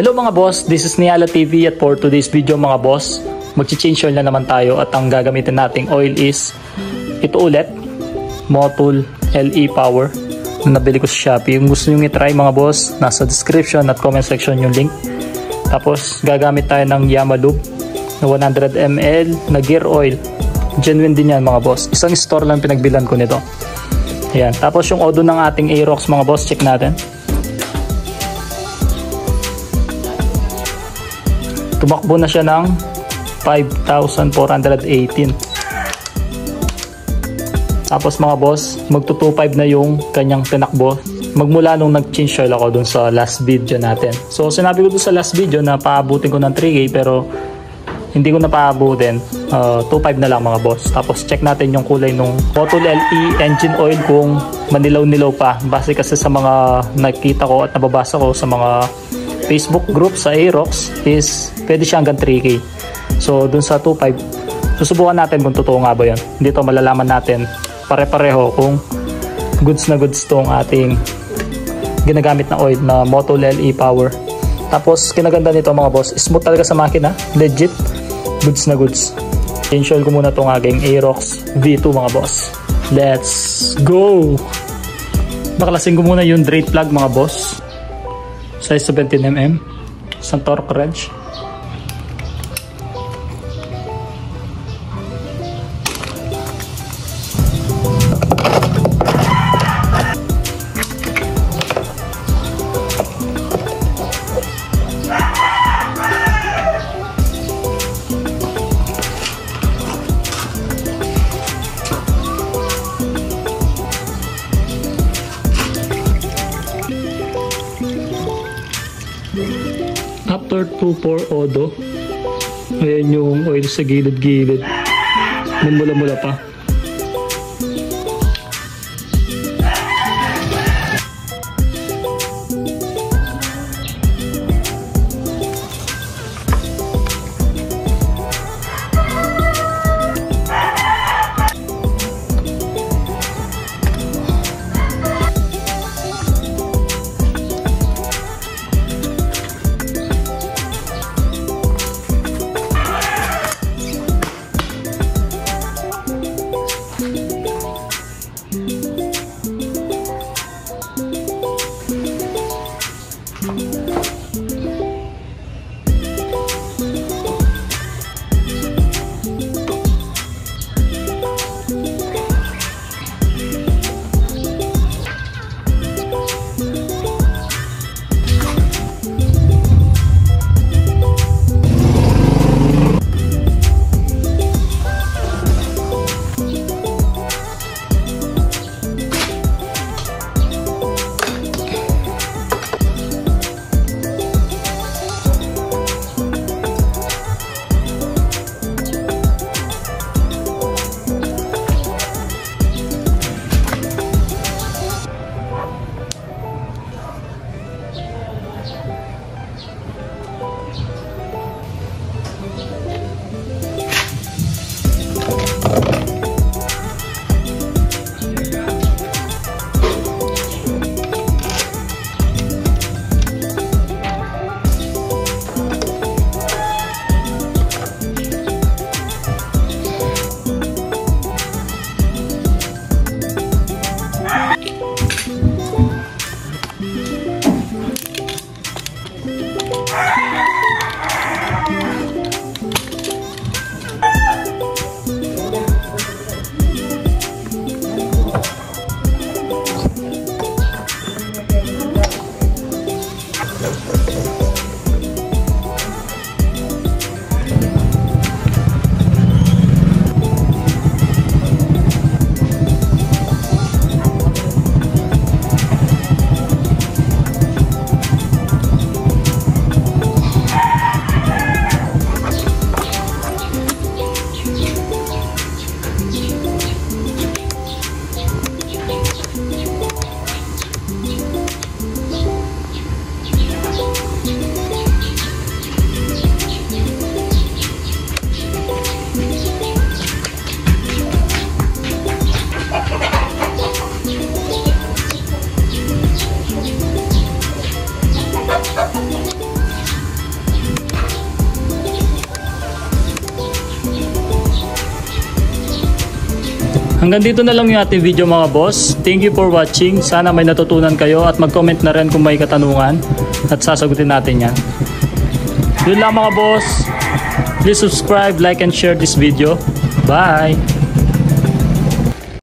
Hello mga boss, this is Niala TV at for today's video mga boss, mag-change oil na naman tayo at ang gagamitin nating oil is ito ulit, Motul LE Power na nabili ko sa Shopee. Kung gusto nyo i-try mga boss, nasa description at comment section yung link. Tapos gagamit tayo ng Yamalube na 100 ml na gear oil. Genuine din yan mga boss. Isang store lang pinagbilan ko nito. Ayan. Tapos yung odo ng ating Aerox mga boss, check natin. Tumakbo na siya ng 5,418. Tapos mga boss, magto-2.5 na yung kanyang tinakbo magmula nung nag-change oil ako dun sa last video natin. So sinabi ko dun sa last video na paabutin ko ng 3K pero hindi ko na paabutin. 2.5 na lang mga boss. Tapos check natin yung kulay nung Motul LE engine oil kung manilaw-nilaw pa. Base kasi sa mga nakita ko at nababasa ko sa mga Facebook group sa Aerox is pwede siya hanggang 3K. So dun sa 2.5 susubukan natin kung totoo nga ba yun. Dito malalaman natin pare-pareho kung goods na goods tong ating ginagamit na oil na Motul LE Power. Tapos kinaganda nito mga boss, smooth talaga sa makina, legit, goods na goods. Change oil ko muna tong aking Aerox V2 mga boss. Let's go! Baklasin ko muna yung drain plug mga boss. Size 17mm, isang torque wrench. After 2-4 odo, ayan yung oil sa gilid-gilid, mula-mula pa. Hanggang dito na lang yung ating video mga boss. Thank you for watching. Sana may natutunan kayo at mag-comment na rin kung may katanungan at sasagutin natin yan. Yun lang mga boss. Please subscribe, like, and share this video. Bye!